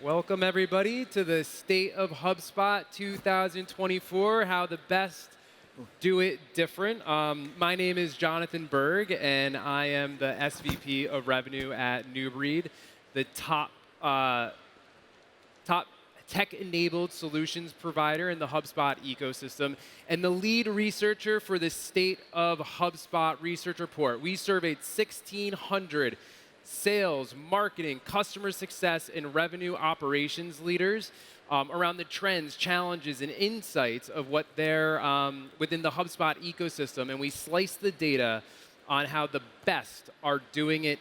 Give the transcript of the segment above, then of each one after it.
Welcome, everybody, to the State of HubSpot 2024, how the best do it different. My name is Jonathan Berg, and I am the SVP of Revenue at New Breed, the top tech-enabled solutions provider in the HubSpot ecosystem, and the lead researcher for the State of HubSpot Research Report. We surveyed 1,600 sales, marketing, customer success, and revenue operations leaders around the trends, challenges, and insights of what they're within the HubSpot ecosystem. And we sliced the data on how the best are doing it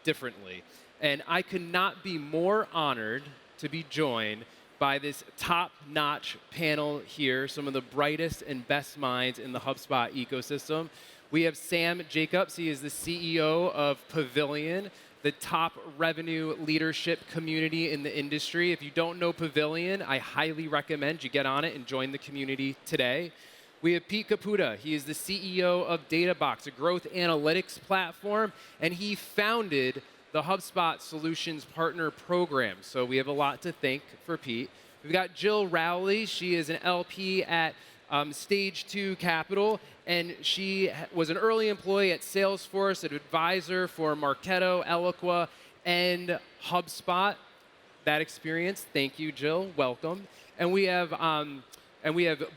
differently. And I could not be more honored to be joined by this top-notch panel here, some of the brightest and best minds in the HubSpot ecosystem. We have Sam Jacobs. He is the CEO of Pavilion, the top revenue leadership community in the industry. If you don't know Pavilion, I highly recommend you get on it and join the community today. We have Pete Caputa. He is the CEO of DataBox, a growth analytics platform, and he founded the HubSpot Solutions Partner Program. So we have a lot to thank for Pete. We've got Jill Rowley. She is an LP at Stage 2 Capital, and she was an early employee at Salesforce, an advisor for Marketo, Eloqua, and HubSpot. That experience, thank you, Jill, welcome. And we have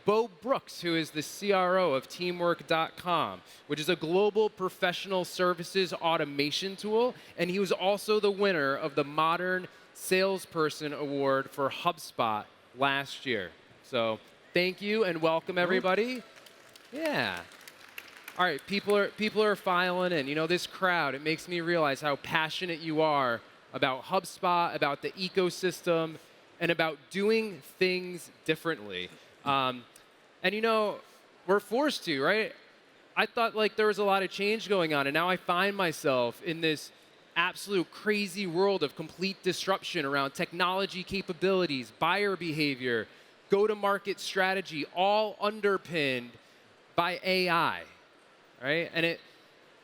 Bo Brooks, who is the CRO of Teamwork.com, which is a global professional services automation tool, and he was also the winner of the Modern Salesperson Award for HubSpot last year. So thank you and welcome, everybody. Yeah. All right, people are filing in. You know, this crowd, it makes me realize how passionate you are about HubSpot, about the ecosystem, and about doing things differently. And you know, we're forced to, right? I thought like there was a lot of change going on, and now I find myself in this absolute crazy world of complete disruption around technology capabilities, buyer behavior, go-to-market strategy, all underpinned by AI, right? And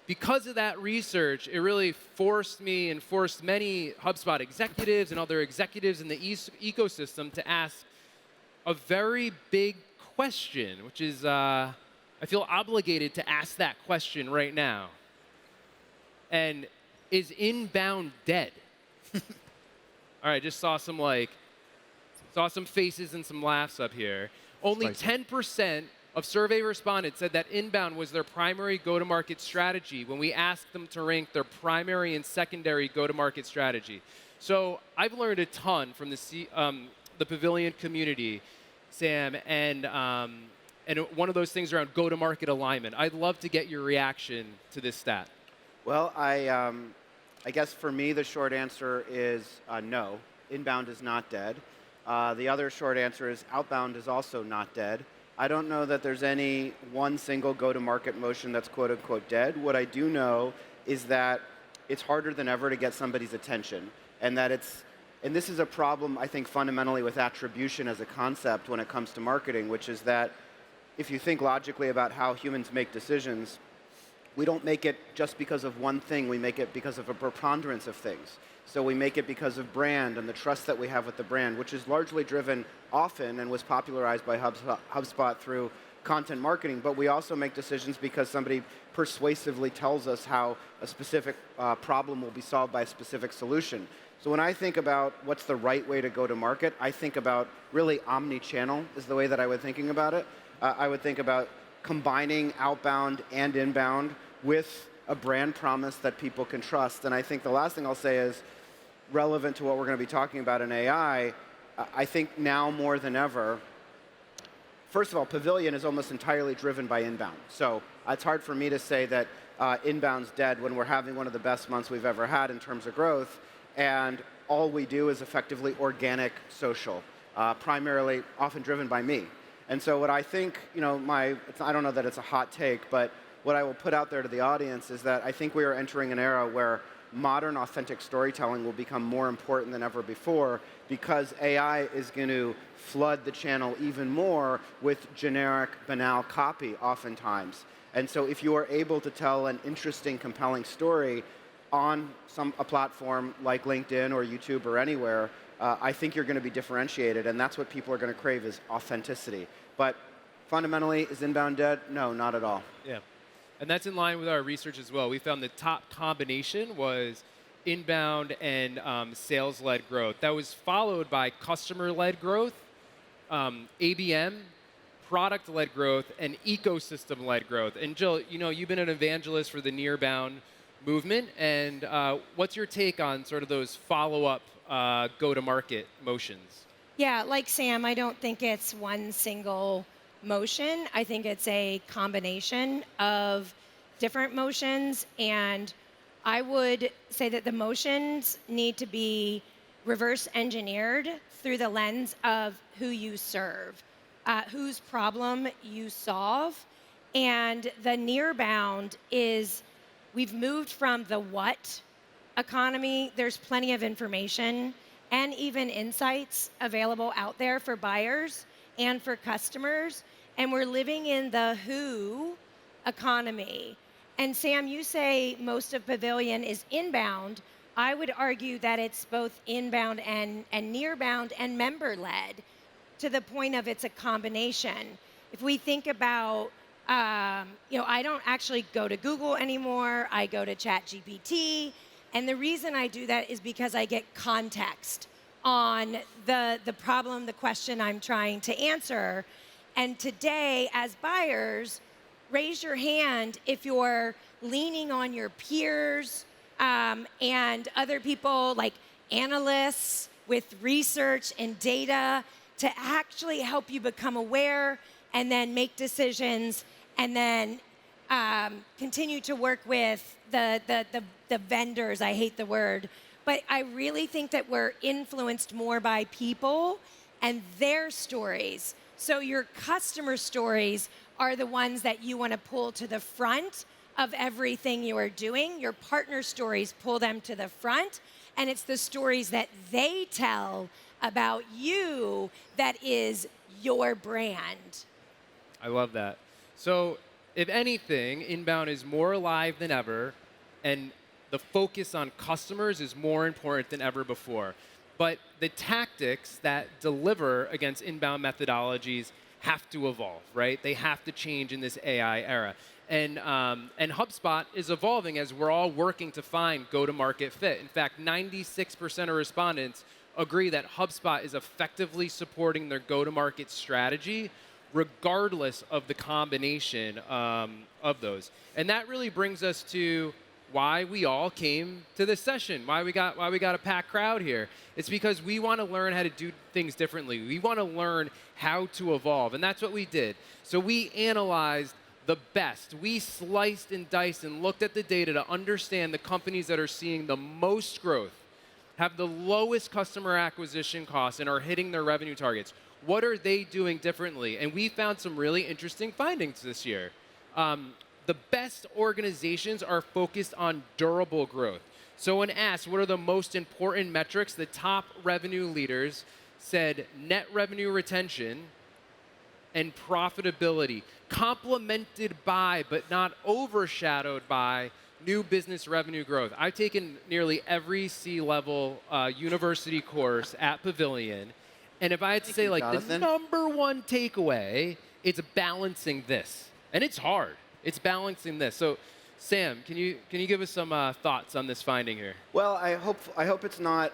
because of that research, it really forced me and forced many HubSpot executives and other executives in the ecosystem to ask a very big question, which is, I feel obligated to ask that question right now. And is inbound dead? All right, just saw some faces and some laughs up here. Only 10% of survey respondents said that inbound was their primary go-to-market strategy when we asked them to rank their primary and secondary go-to-market strategy. So I've learned a ton from the Pavilion community, Sam, and one of those things around go-to-market alignment. I'd love to get your reaction to this stat. Well, I guess for me, the short answer is no. Inbound is not dead. The other short answer is outbound is also not dead. I don't know that there's any one single go-to-market motion that's quote-unquote dead. What I do know is that it's harder than ever to get somebody's attention, and this is a problem, I think, fundamentally with attribution as a concept when it comes to marketing, which is that if you think logically about how humans make decisions, we don't make it just because of one thing. We make it because of a preponderance of things. So we make it because of brand and the trust that we have with the brand, which is largely driven often and was popularized by HubSpot through content marketing. But we also make decisions because somebody persuasively tells us how a specific problem will be solved by a specific solution. So when I think about what's the right way to go to market, I think about really omni-channel is the way that I was thinking about it. I would think about combining outbound and inbound with a brand promise that people can trust. And I think the last thing I'll say is relevant to what we're going to be talking about in AI. I think now more than ever, first of all, Pavilion is almost entirely driven by inbound. So it's hard for me to say that inbound's dead when we're having one of the best months we've ever had in terms of growth. And all we do is effectively organic social, primarily often driven by me. And so what I think, you know, I don't know that it's a hot take, but what I will put out there to the audience is that I think we are entering an era where modern authentic storytelling will become more important than ever before because AI is going to flood the channel even more with generic, banal copy oftentimes. And so if you are able to tell an interesting, compelling story, on a platform like LinkedIn or YouTube or anywhere, I think you're going to be differentiated, and that's what people are going to crave is authenticity. But fundamentally, is inbound dead? No, not at all. Yeah. And that's in line with our research as well. We found the top combination was inbound and sales-led growth. That was followed by customer-led growth, ABM, product-led growth, and ecosystem-led growth. And Jill, you've been an evangelist for the near-bound movement, and what's your take on sort of those follow-up go-to-market motions? Yeah, like Sam, I don't think it's one single motion. I think it's a combination of different motions, and I would say that the motions need to be reverse engineered through the lens of who you serve, whose problem you solve. And the near bound is we've moved from the what economy. There's plenty of information and even insights available out there for buyers and for customers. And we're living in the who economy. And Sam, you say most of Pavilion is inbound. I would argue that it's both inbound and nearbound and member-led, to the point of it's a combination. If we think about, I don't actually go to Google anymore. I go to ChatGPT. And the reason I do that is because I get context on the problem, the question I'm trying to answer. And today, as buyers, raise your hand if you're leaning on your peers and other people like analysts with research and data to actually help you become aware and then make decisions and then continue to work with the vendors. I hate the word. But I really think that we're influenced more by people and their stories. So your customer stories are the ones that you want to pull to the front of everything you are doing. Your partner stories pull them to the front, and it's the stories that they tell about you that is your brand. I love that. So if anything, inbound is more alive than ever, and the focus on customers is more important than ever before. But the tactics that deliver against inbound methodologies have to evolve, right? They have to change in this AI era. And HubSpot is evolving as we're all working to find go-to-market fit. In fact, 96% of respondents agree that HubSpot is effectively supporting their go-to-market strategy regardless of the combination of those. And that really brings us to why we all came to this session, why we got a packed crowd here. It's because we want to learn how to do things differently. We want to learn how to evolve, and that's what we did. So we analyzed the best. We sliced and diced and looked at the data to understand the companies that are seeing the most growth, have the lowest customer acquisition costs, and are hitting their revenue targets. What are they doing differently? And we found some really interesting findings this year. The best organizations are focused on durable growth. So when asked what are the most important metrics, the top revenue leaders said net revenue retention and profitability, complemented by but not overshadowed by new business revenue growth. I've taken nearly every C-level university course at Pavilion, and if I had to say like the number one takeaway, it's balancing this, and it's hard. It's balancing this. So, Sam, can you give us some thoughts on this finding here? Well, I hope it's not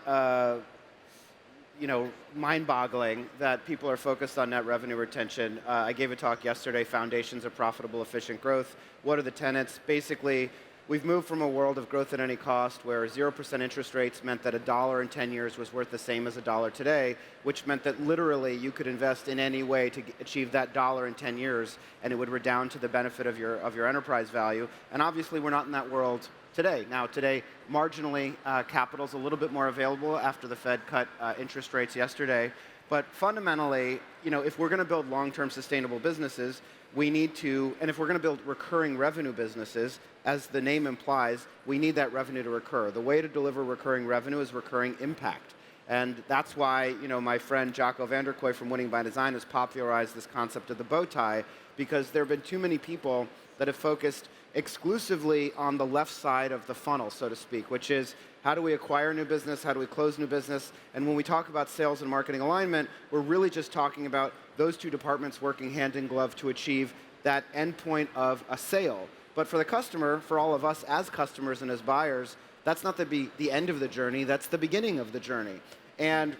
mind-boggling that people are focused on net revenue retention. I gave a talk yesterday, Foundations of Profitable Efficient Growth. What are the tenets? Basically, we've moved from a world of growth at any cost where 0% interest rates meant that $1 in 10 years was worth the same as $1 today, which meant that literally you could invest in any way to achieve that $1 in 10 years, and it would redound to the benefit of your enterprise value. And obviously, we're not in that world today. Now, today, marginally, capital's a little bit more available after the Fed cut interest rates yesterday. But fundamentally, if we're going to build long-term sustainable businesses, we need to, and if we're going to build recurring revenue businesses, as the name implies, we need that revenue to recur. The way to deliver recurring revenue is recurring impact. And that's why, my friend Jocko van der Kooi from Winning by Design has popularized this concept of the bow tie, because there have been too many people that have focused exclusively on the left side of the funnel, so to speak, which is how do we acquire new business, how do we close new business, and when we talk about sales and marketing alignment, we're really just talking about those two departments working hand in glove to achieve that endpoint of a sale. But for the customer, for all of us as customers and as buyers, that's not the end of the journey, that's the beginning of the journey. And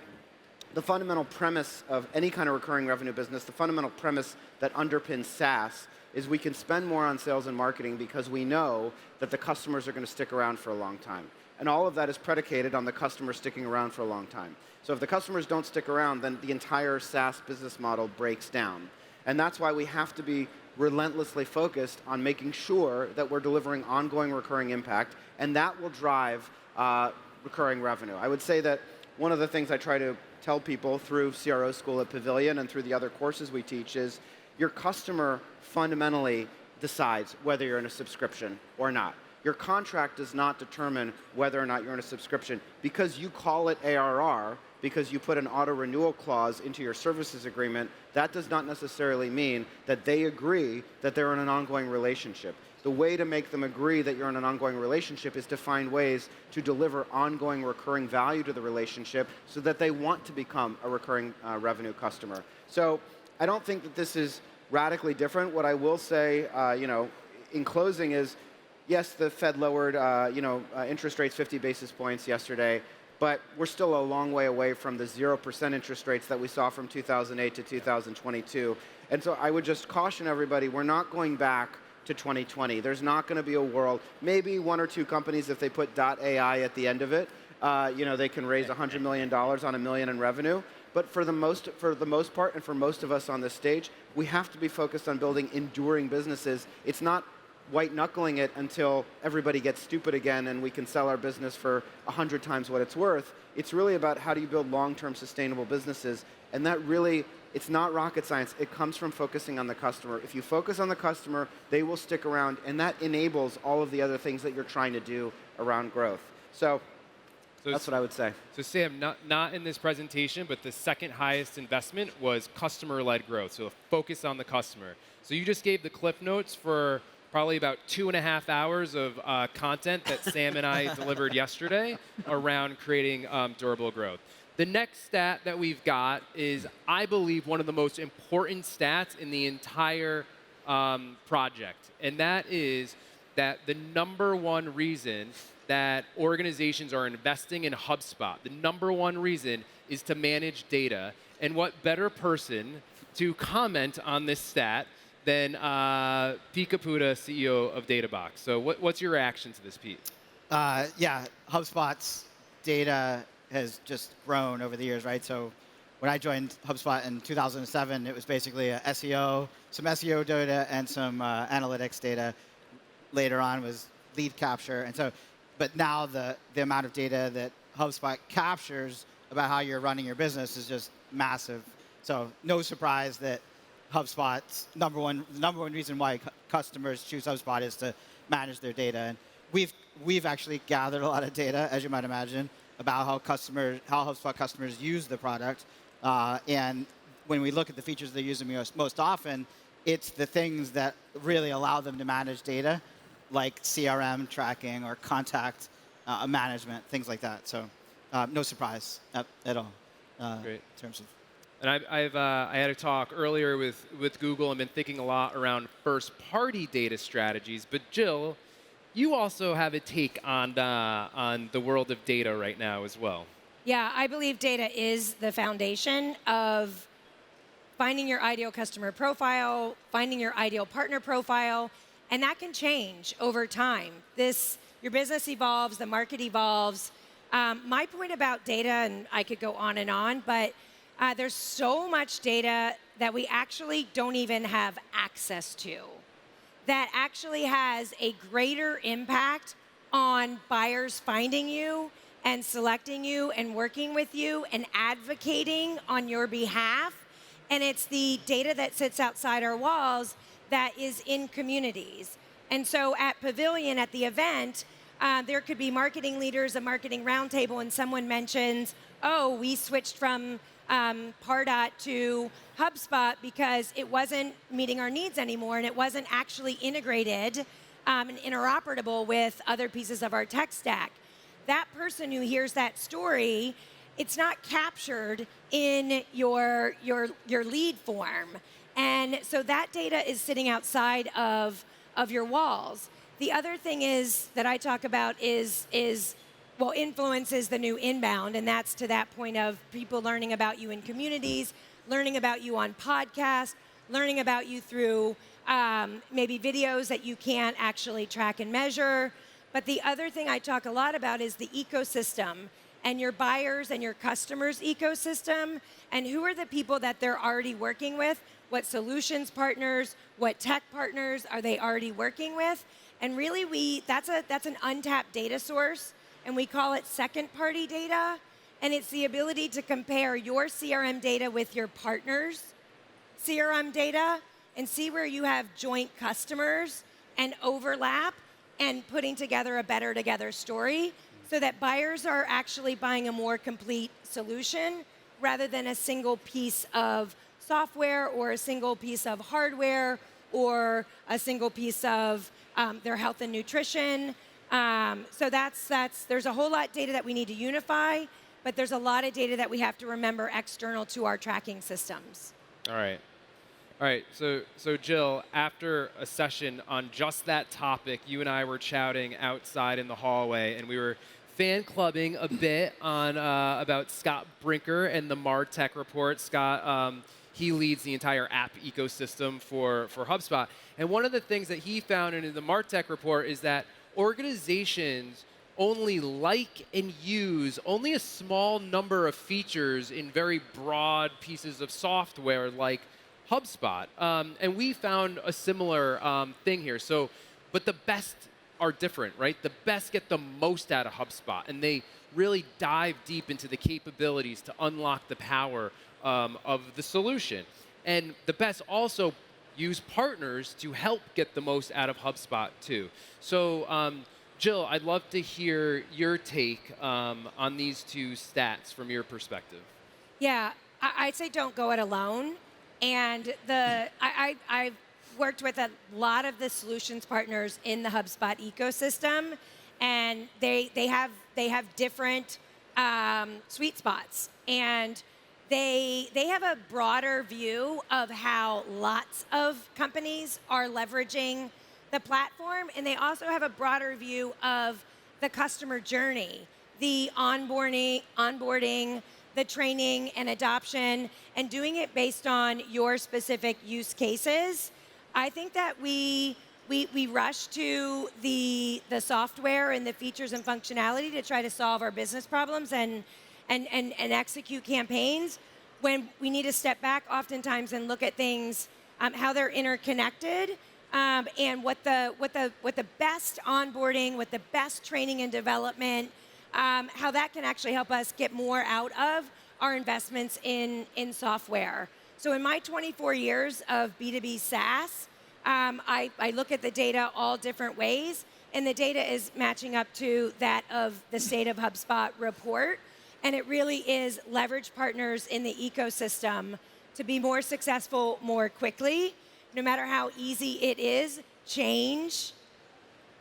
the fundamental premise of any kind of recurring revenue business, the fundamental premise that underpins SaaS, is we can spend more on sales and marketing because we know that the customers are going to stick around for a long time. And all of that is predicated on the customer sticking around for a long time. So if the customers don't stick around, then the entire SaaS business model breaks down. And that's why we have to be relentlessly focused on making sure that we're delivering ongoing recurring impact, and that will drive recurring revenue. I would say that one of the things I try to tell people through CRO School at Pavilion and through the other courses we teach is your customer fundamentally decides whether you're in a subscription or not. Your contract does not determine whether or not you're in a subscription. Because you call it ARR, because you put an auto-renewal clause into your services agreement, that does not necessarily mean that they agree that they're in an ongoing relationship. The way to make them agree that you're in an ongoing relationship is to find ways to deliver ongoing recurring value to the relationship so that they want to become a recurring revenue customer. So I don't think that this is radically different. What I will say, in closing is, yes, the Fed lowered, interest rates 50 basis points yesterday, but we're still a long way away from the 0% interest rates that we saw from 2008 to 2022. And so I would just caution everybody, we're not going back to 2020. There's not going to be a world, maybe one or two companies, if they put .ai at the end of it, they can raise $100 million on $1 million in revenue. But for the most part, and for most of us on this stage, we have to be focused on building enduring businesses. It's not white-knuckling it until everybody gets stupid again and we can sell our business for 100 times what it's worth. It's really about how do you build long-term sustainable businesses. And that really, it's not rocket science. It comes from focusing on the customer. If you focus on the customer, they will stick around, and that enables all of the other things that you're trying to do around growth. So that's what I would say. So Sam, not in this presentation, but the second highest investment was customer-led growth, so focus on the customer. So you just gave the cliff notes for probably about 2.5 hours of content that Sam and I delivered yesterday around creating durable growth. The next stat that we've got is, I believe, one of the most important stats in the entire project, and that is that the number one reason that organizations are investing in HubSpot, the number one reason is to manage data. And what better person to comment on this stat than Pete Caputa, CEO of DataBox. So what's your reaction to this, Pete? HubSpot's data has just grown over the years, right? So when I joined HubSpot in 2007, it was basically a SEO, some SEO data, and some analytics data. Later on was lead capture. And so, but now the amount of data that HubSpot captures about how you're running your business is just massive. So no surprise that HubSpot's number one reason why customers choose HubSpot is to manage their data. And we've actually gathered a lot of data, as you might imagine, about how HubSpot customers use the product. And when we look at the features they're using most often, it's the things that really allow them to manage data, like CRM tracking or contact management, things like that. So no surprise at all. Great. In terms of. And I had a talk earlier with Google. I've been thinking a lot around first-party data strategies. But Jill, you also have a take on the world of data right now as well. Yeah, I believe data is the foundation of finding your ideal customer profile, finding your ideal partner profile, and that can change over time. Your business evolves, the market evolves. My point about data, and I could go on, but there's so much data that we actually don't even have access to that actually has a greater impact on buyers finding you and selecting you and working with you and advocating on your behalf. And it's the data that sits outside our walls that is in communities. And so at Pavilion, at the event, there could be marketing leaders, a marketing roundtable, and someone mentions oh, we switched from Pardot to HubSpot because it wasn't meeting our needs anymore and it wasn't actually integrated and interoperable with other pieces of our tech stack. That person who hears that story, it's not captured in your lead form. And so that data is sitting outside of your walls. The other thing is that I talk about is well, influence is the new inbound, and that's to that point of people learning about you in communities, learning about you on podcasts, learning about you through maybe videos that you can't actually track and measure. But the other thing I talk a lot about is the ecosystem and your buyers and your customers' ecosystem, and who are the people that they're already working with, what solutions partners, what tech partners are they already working with. And really, that's an untapped data source, and we call it second-party data, and it's the ability to compare your CRM data with your partners' CRM data and see where you have joint customers and overlap and putting together a better together story so that buyers are actually buying a more complete solution rather than a single piece of software or a single piece of hardware or a single piece of their health and nutrition. So there's a whole lot of data that we need to unify, but there's a lot of data that we have to remember external to our tracking systems. All right. So Jill, after a session on just that topic, you and I were chatting outside in the hallway, and we were fan clubbing a bit on about Scott Brinker and the MarTech report. Scott, he leads the entire app ecosystem for HubSpot, and one of the things that he found in the MarTech report is that organizations only like and use only a small number of features in very broad pieces of software like HubSpot. And we found a similar thing here. So, but the best are different, right? The best get the most out of HubSpot, and they really dive deep into the capabilities to unlock the power of the solution. And the best also use partners to help get the most out of HubSpot too. So, Jill, I'd love to hear your take on these two stats from your perspective. Yeah, I'd say don't go it alone. And I've worked with a lot of the solutions partners in the HubSpot ecosystem, and they have different sweet spots, and they have a broader view of how lots of companies are leveraging the platform, and they also have a broader view of the customer journey, the onboarding, the training and adoption, and doing it based on your specific use cases. I think that we rush to the software and the features and functionality to try to solve our business problems and execute campaigns when we need to step back oftentimes and look at things, how they're interconnected, and what the best onboarding, what the best training and development, how that can actually help us get more out of our investments in software. So in my 24 years of B2B SaaS, I look at the data all different ways, and the data is matching up to that of the State of HubSpot report, and it really is leverage partners in the ecosystem to be more successful more quickly. No matter how easy it is, change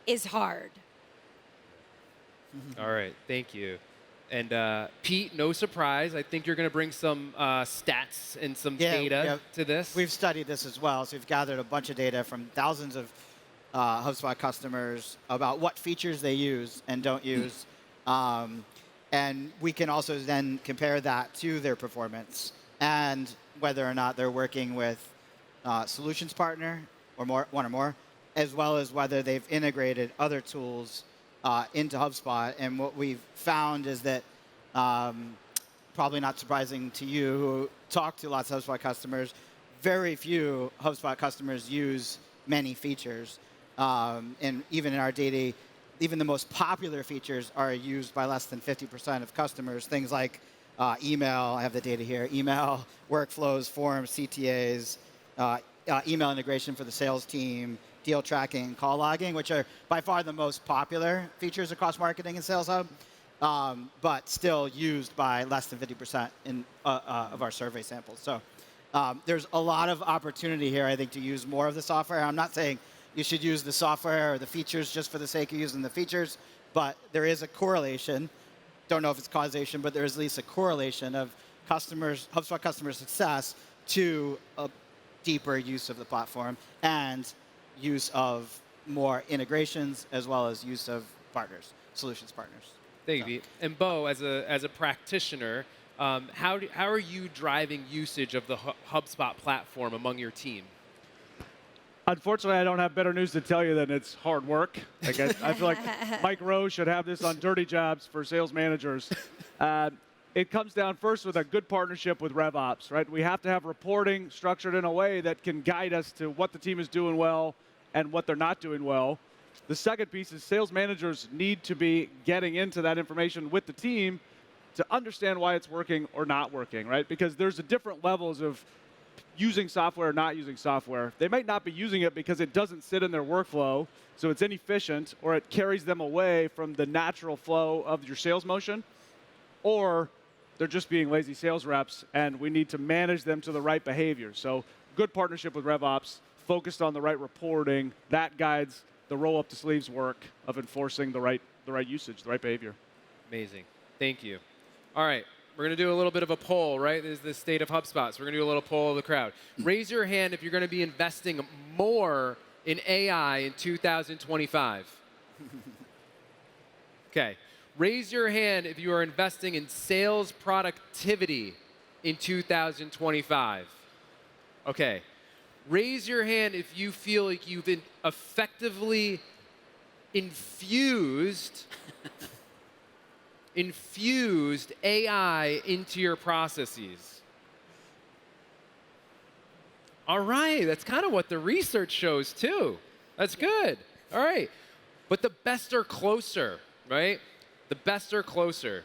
is hard. All right, thank you. And Pete, no surprise, I think you're going to bring some stats and some data to this. We've studied this as well, so we've gathered a bunch of data from thousands of HubSpot customers about what features they use and don't use. And we can also then compare that to their performance and whether or not they're working with solutions partner or one or more, as well as whether they've integrated other tools into HubSpot. And what we've found is that, probably not surprising to you who talk to lots of HubSpot customers, very few HubSpot customers use many features. And even in our data, even the most popular features are used by less than 50% of customers. Things like email, I have the data here, email, workflows, forms, CTAs, email integration for the sales team, deal tracking, call logging, which are by far the most popular features across marketing and Sales Hub. but still used by less than 50% of our survey samples. So there's a lot of opportunity here, I think, to use more of the software. I'm not saying you should use the software or the features just for the sake of using the features, but there is a correlation. Don't know if it's causation, but there is at least a correlation of HubSpot customer success to a deeper use of the platform and use of more integrations as well as use of partners, solutions partners. Thank you. And Bo, as a practitioner, how are you driving usage of the HubSpot platform among your team? Unfortunately, I don't have better news to tell you than it's hard work. Like I feel like Mike Rowe should have this on Dirty Jobs for sales managers. It comes down first with a good partnership with RevOps, right? We have to have reporting structured in a way that can guide us to what the team is doing well and what they're not doing well. The second piece is sales managers need to be getting into that information with the team to understand why it's working or not working, right? Because there's different levels of using software or not using software. They might not be using it because it doesn't sit in their workflow, so it's inefficient, or it carries them away from the natural flow of your sales motion, or they're just being lazy sales reps, and we need to manage them to the right behavior. So good partnership with RevOps, focused on the right reporting, that guides the roll up the sleeves work of enforcing the right usage, the right behavior. Amazing. Thank you. All right. We're going to do a little bit of a poll, right? This is the state of HubSpot. So we're going to do a little poll of the crowd. Raise your hand if you're going to be investing more in AI in 2025. Okay. Raise your hand if you are investing in sales productivity in 2025. Okay. Raise your hand if you feel like you've been effectively infused AI into your processes. All right, that's kind of what the research shows too. That's good. All right, but the best are closer, right? The best are closer.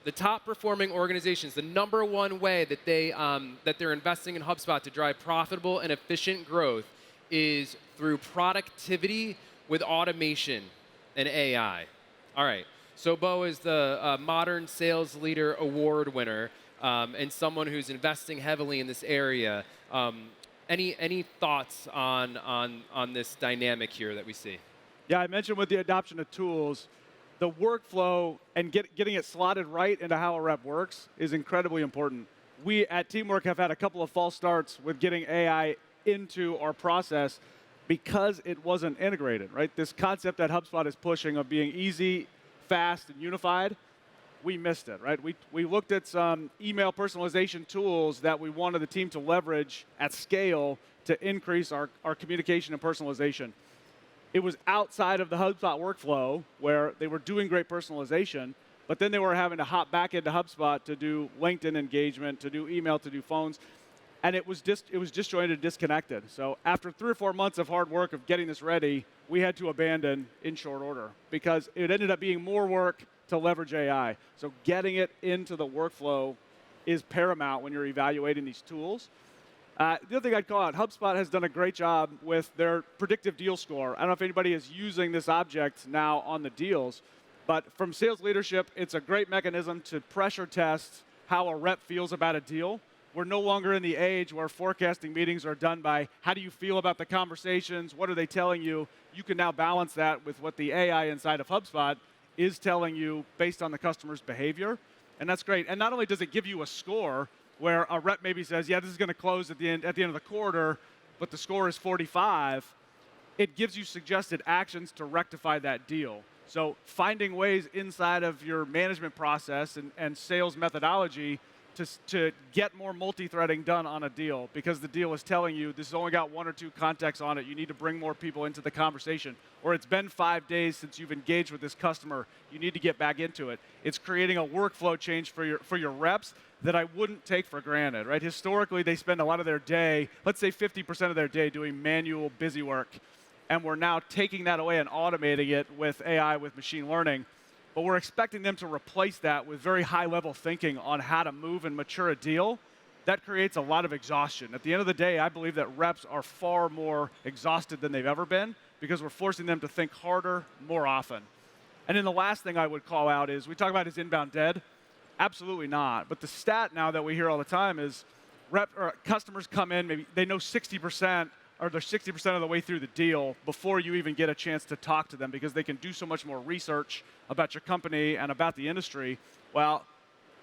The top performing organizations, the number one way that they're investing in HubSpot to drive profitable and efficient growth is through productivity with automation and AI. All right. So Bo is the Modern Sales Leader Award winner and someone who's investing heavily in this area. Any thoughts on this dynamic here that we see? Yeah, I mentioned with the adoption of tools, the workflow and getting it slotted right into how a rep works is incredibly important. We at Teamwork have had a couple of false starts with getting AI into our process because it wasn't integrated, right? This concept that HubSpot is pushing of being easy, fast, and unified, we missed it, right? We looked at some email personalization tools that we wanted the team to leverage at scale to increase our communication and personalization. It was outside of the HubSpot workflow where they were doing great personalization, but then they were having to hop back into HubSpot to do LinkedIn engagement, to do email, to do phones, and it was disjointed, disconnected. So after 3 or 4 months of hard work of getting this ready, we had to abandon in short order because it ended up being more work to leverage AI. So getting it into the workflow is paramount when you're evaluating these tools. The other thing I'd call out, HubSpot has done a great job with their predictive deal score. I don't know if anybody is using this object now on the deals, but from sales leadership, it's a great mechanism to pressure test how a rep feels about a deal. We're no longer in the age where forecasting meetings are done by how do you feel about the conversations, what are they telling you. You can now balance that with what the AI inside of HubSpot is telling you based on the customer's behavior, and that's great. And not only does it give you a score where a rep maybe says, yeah, this is going to close at the end of the quarter, but the score is 45, it gives you suggested actions to rectify that deal. So finding ways inside of your management process and sales methodology to get more multi-threading done on a deal because the deal is telling you this has only got 1 or 2 contexts on it. You need to bring more people into the conversation. Or it's been 5 days since you've engaged with this customer. You need to get back into it. It's creating a workflow change for your reps that I wouldn't take for granted, right? Historically, they spend a lot of their day, let's say 50% of their day doing manual busy work. And we're now taking that away and automating it with AI, with machine learning. But we're expecting them to replace that with very high-level thinking on how to move and mature a deal. That creates a lot of exhaustion. At the end of the day, I believe that reps are far more exhausted than they've ever been because we're forcing them to think harder more often. And then the last thing I would call out is, we talk about is inbound dead? Absolutely not. But the stat now that we hear all the time is customers come in, maybe they know 60%, or they're 60% of the way through the deal before you even get a chance to talk to them, because they can do so much more research about your company and about the industry. Well,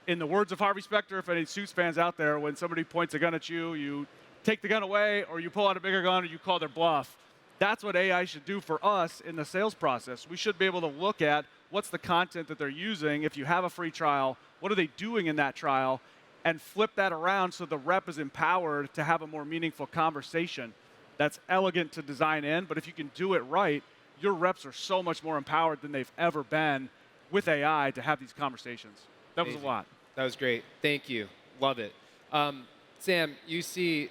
in the words of Harvey Specter, if any Suits fans out there, when somebody points a gun at you, you take the gun away, or you pull out a bigger gun, or you call their bluff. That's what AI should do for us in the sales process. We should be able to look at what's the content that they're using. If you have a free trial, what are they doing in that trial? And flip that around so the rep is empowered to have a more meaningful conversation. That's elegant to design in, but if you can do it right, your reps are so much more empowered than they've ever been with AI to have these conversations. That was a lot. That was great. Thank you. Love it. Sam, you see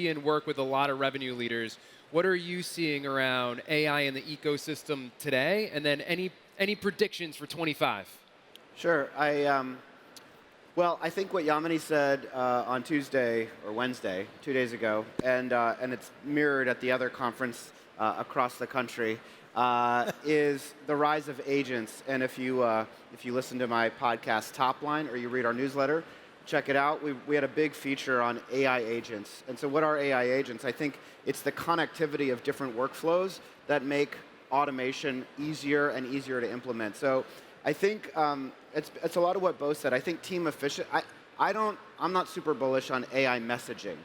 and work with a lot of revenue leaders. What are you seeing around AI in the ecosystem today? And then any predictions for 25? Sure. Well, I think what Yamini said on Tuesday or Wednesday, 2 days ago, and it's mirrored at the other conference across the country, is the rise of agents. And if you listen to my podcast Top Line, or you read our newsletter, check it out. We had a big feature on AI agents. And so what are AI agents? I think it's the connectivity of different workflows that make automation easier and easier to implement. So I think it's a lot of what Bo said. I think team efficient. I'm not super bullish on AI messaging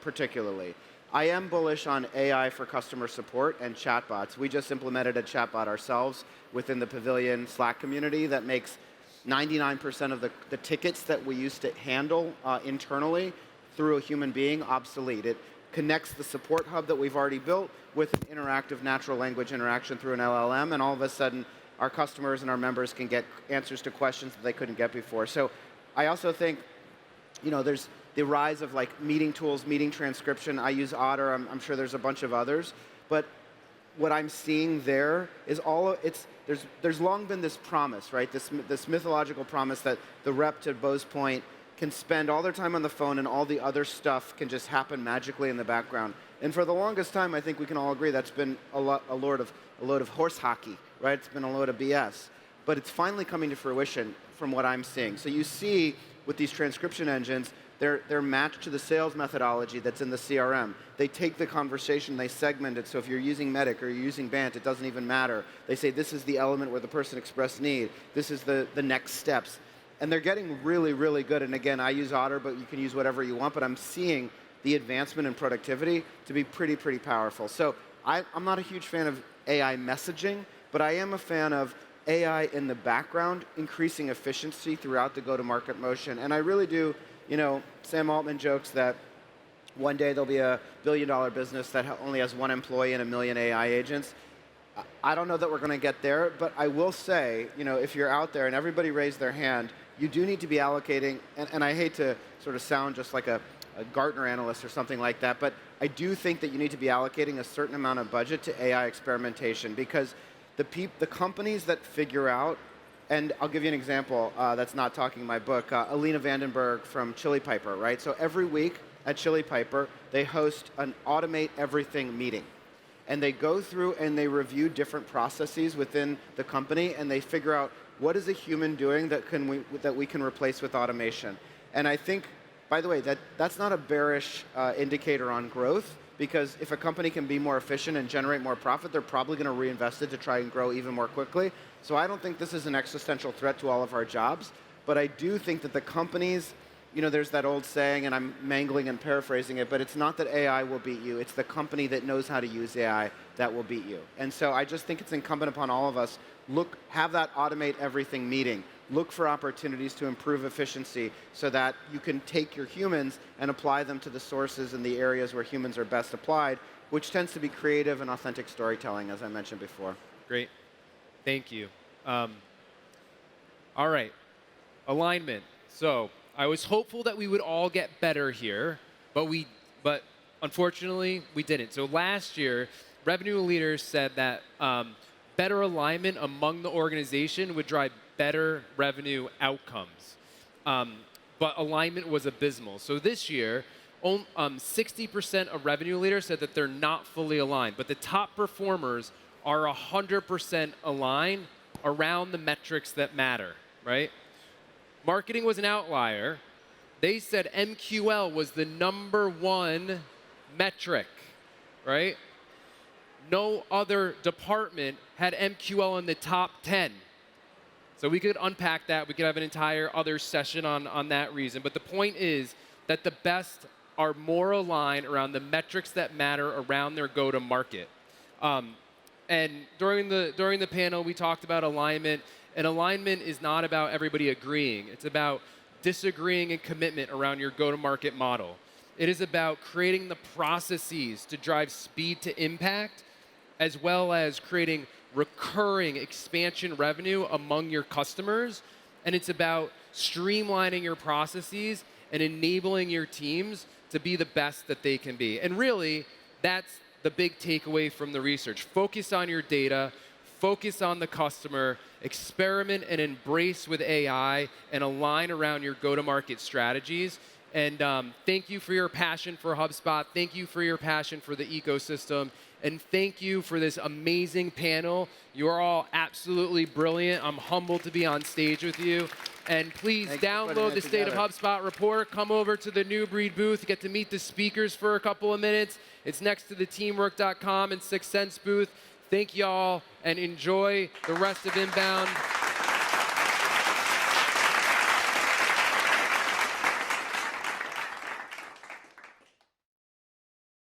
particularly. I am bullish on AI for customer support and chatbots. We just implemented a chatbot ourselves within the Pavilion Slack community that makes 99% of the tickets that we used to handle internally through a human being obsolete. It connects the support hub that we've already built with an interactive natural language interaction through an LLM, and all of a sudden, our customers and our members can get answers to questions that they couldn't get before. So I also think, there's the rise of like meeting tools, meeting transcription. I use Otter. I'm sure there's a bunch of others. But what I'm seeing there is there's long been this promise, right? This mythological promise that the rep, to Bo's point, can spend all their time on the phone and all the other stuff can just happen magically in the background. And for the longest time, I think we can all agree that's been a load of horse hockey, right? It's been a load of BS. But it's finally coming to fruition from what I'm seeing. So you see with these transcription engines, they're matched to the sales methodology that's in the CRM. They take the conversation, they segment it. So if you're using Medic or you're using Bant, it doesn't even matter. They say this is the element where the person expressed need. This is the next steps. And they're getting really, really good. And again, I use Otter, but you can use whatever you want. But I'm seeing the advancement in productivity to be pretty, pretty powerful. So I'm not a huge fan of AI messaging, but I am a fan of AI in the background, increasing efficiency throughout the go-to-market motion. And I really do, Sam Altman jokes that one day there'll be a billion-dollar business that only has one employee and 1 million AI agents. I don't know that we're going to get there, but I will say, if you're out there and everybody raised their hand, you do need to be allocating, and I hate to sort of sound just like a Gartner analyst or something like that, but I do think that you need to be allocating a certain amount of budget to AI experimentation, because the companies that figure out, and I'll give you an example that's not talking in my book, Alina Vandenberg from Chili Piper, right? So every week at Chili Piper, they host an Automate Everything meeting. And they go through and they review different processes within the company, and they figure out what is a human doing that we can replace with automation. And I think, by the way, that's not a bearish indicator on growth, because if a company can be more efficient and generate more profit, they're probably going to reinvest it to try and grow even more quickly. So I don't think this is an existential threat to all of our jobs, but I do think that the companies, there's that old saying, and I'm mangling and paraphrasing it, but it's not that AI will beat you, it's the company that knows how to use AI that will beat you. And so I just think it's incumbent upon all of us, have that Automate Everything meeting. Look for opportunities to improve efficiency so that you can take your humans and apply them to the sources and the areas where humans are best applied, which tends to be creative and authentic storytelling, as I mentioned before. Great. Thank you. All right. Alignment. So I was hopeful that we would all get better here, but unfortunately, we didn't. So last year, revenue leaders said that better alignment among the organization would drive better revenue outcomes. But alignment was abysmal. So this year, 60% of revenue leaders said that they're not fully aligned, but the top performers are 100% aligned around the metrics that matter, right? Marketing was an outlier. They said MQL was the #1 metric, right? No other department had MQL in the top 10. So we could unpack that. We could have an entire other session on that reason. But the point is that the best are more aligned around the metrics that matter around their go-to-market. And during the panel, we talked about alignment. And alignment is not about everybody agreeing. It's about disagreeing and commitment around your go-to-market model. It is about creating the processes to drive speed to impact, as well as creating recurring expansion revenue among your customers. And it's about streamlining your processes and enabling your teams to be the best that they can be. And really, that's the big takeaway from the research. Focus on your data, focus on the customer, experiment and embrace with AI, and align around your go-to-market strategies. And thank you for your passion for HubSpot. Thank you for your passion for the ecosystem. And thank you for this amazing panel. You are all absolutely brilliant. I'm humbled to be on stage with you. And please download the State of HubSpot report. Come over to the New Breed booth. Get to meet the speakers for a couple of minutes. It's next to the teamwork.com and 6 Sense booth. Thank y'all, and enjoy the rest of Inbound.